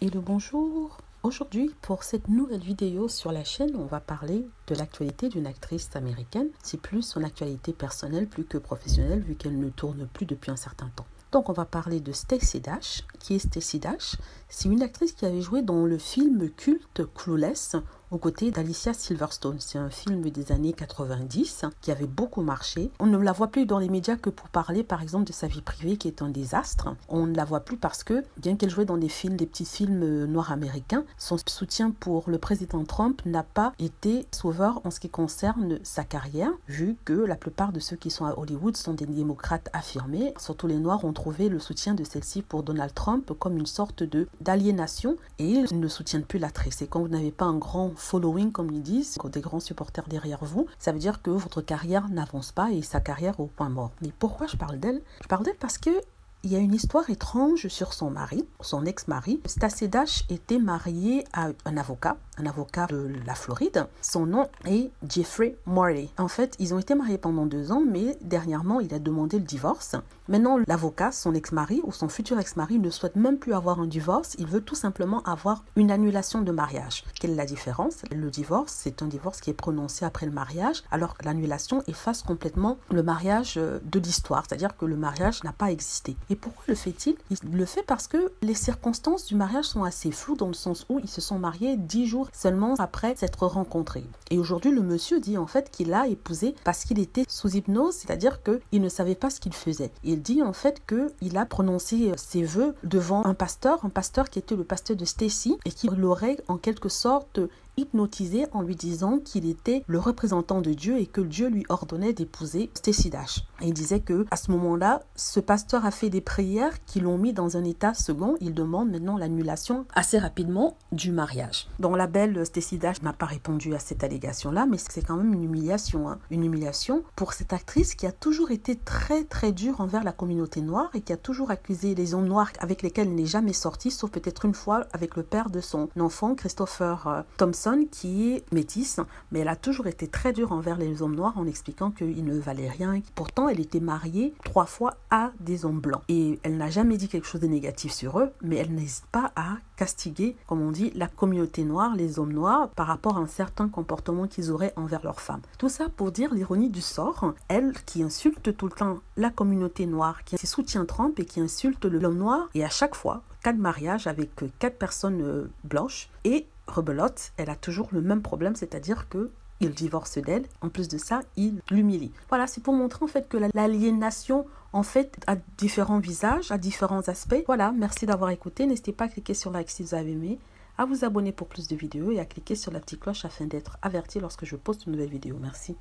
Et le bonjour. Aujourd'hui, pour cette nouvelle vidéo sur la chaîne, on va parler de l'actualité d'une actrice américaine. C'est plus son actualité personnelle plus que professionnelle vu qu'elle ne tourne plus depuis un certain temps. Donc on va parler de Stacey Dash. Qui est Stacey Dash? C'est une actrice qui avait joué dans le film culte Clueless aux côtés d'Alicia Silverstone. C'est un film des années 90 qui avait beaucoup marché. On ne la voit plus dans les médias que pour parler par exemple de sa vie privée qui est un désastre. On ne la voit plus parce que bien qu'elle jouait dans des petits films noirs américains, son soutien pour le président Trump n'a pas été sauveur en ce qui concerne sa carrière, vu que la plupart de ceux qui sont à Hollywood sont des démocrates affirmés. Surtout les noirs ont trouvé le soutien de celle-ci pour Donald Trump comme une sorte d'aliénation et ils ne soutiennent plus l'actrice. Et quand vous n'avez pas un grand following, comme ils disent, des grands supporters derrière vous, ça veut dire que votre carrière n'avance pas et sa carrière au point mort. Mais pourquoi je parle d'elle? Je parle d'elle parce que il y a une histoire étrange sur son mari, son ex-mari. Stacey Dash était mariée à un avocat de la Floride. Son nom est Jeffrey Morley. En fait, ils ont été mariés pendant 2 ans, mais dernièrement, il a demandé le divorce. Maintenant, l'avocat, son ex-mari ou son futur ex-mari ne souhaite même plus avoir un divorce. Il veut tout simplement avoir une annulation de mariage. Quelle est la différence? Le divorce, c'est un divorce qui est prononcé après le mariage, alors que l'annulation efface complètement le mariage de l'histoire, c'est-à-dire que le mariage n'a pas existé. Et pourquoi le fait-il? Il le fait parce que les circonstances du mariage sont assez floues dans le sens où ils se sont mariés 10 jours seulement après s'être rencontrés. Et aujourd'hui, le monsieur dit en fait qu'il a épousé parce qu'il était sous hypnose, c'est-à-dire qu'il ne savait pas ce qu'il faisait. Il dit en fait qu'il a prononcé ses vœux devant un pasteur qui était le pasteur de Stacey et qui l'aurait en quelque sorte hypnotisé en lui disant qu'il était le représentant de Dieu et que Dieu lui ordonnait d'épouser Stacey Dash. Et il disait que à ce moment-là, ce pasteur a fait des prières qui l'ont mis dans un état second. Il demande maintenant l'annulation assez rapidement du mariage. Donc la belle Stacey Dash n'a pas répondu à cette allégation-là, mais c'est quand même une humiliation. Une humiliation pour cette actrice qui a toujours été très très dure envers la communauté noire et qui a toujours accusé les hommes noirs avec lesquels elle n'est jamais sortie, sauf peut-être une fois avec le père de son enfant, Christopher Thompson, qui est métisse, mais elle a toujours été très dure envers les hommes noirs en expliquant qu'ils ne valaient rien. Pourtant, elle était mariée 3 fois à des hommes blancs et elle n'a jamais dit quelque chose de négatif sur eux, mais elle n'hésite pas à castiguer, comme on dit, la communauté noire, les hommes noirs, par rapport à un certain comportement qu'ils auraient envers leurs femmes. Tout ça pour dire l'ironie du sort, elle qui insulte tout le temps la communauté noire, qui soutient Trump et qui insulte l'homme noir, et à chaque fois, 4 mariages avec 4 personnes blanches, et rebelote, elle a toujours le même problème, c'est-à-dire que il divorce d'elle. En plus de ça, il l'humilie. Voilà, c'est pour montrer en fait que l'aliénation en fait a différents visages, a différents aspects. Voilà, merci d'avoir écouté. N'hésitez pas à cliquer sur like si vous avez aimé, à vous abonner pour plus de vidéos et à cliquer sur la petite cloche afin d'être averti lorsque je poste une nouvelle vidéo. Merci.